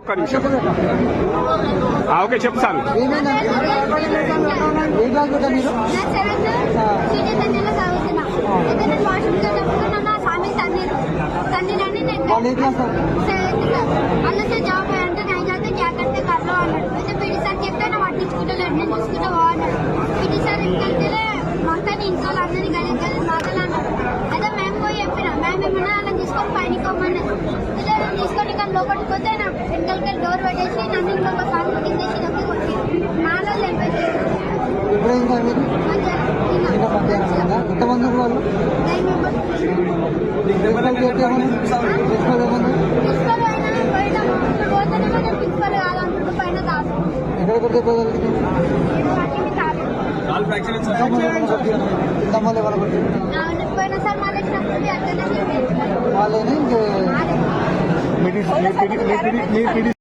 ఒక్క నిమిషం. ఓకే చెప్పు సార్. अल्लाह से जाओ అంటే नहीं जाते क्या करते कर लो అన్నాడు. అయితే పీటీ సార్ చెప్తే నా పట్టించుకుంటలేడు, నేను చూసుకుంటా పో అన్నాడు. పీటీ సార్ ఇంటికెళ్తే మొత్తాన్ని ఇంట్లో అందరినీ గలీజ్ గలీజ్ మాటలు అన్నాడు. అయితే మేము పోయి చెప్పిన మేము ఏమన్నా అలా తీసుకొని పైనకి పోమని ఇలా తీసుకొని ఇక్కడ లోపలికి పోతే నా వెనకలికి డోర్ పెట్టేసి నన్ను ఇంకొక సాంగ్ కిందేసి నొక్కి కొట్టి నాలో లేపేసి వాళ్ళని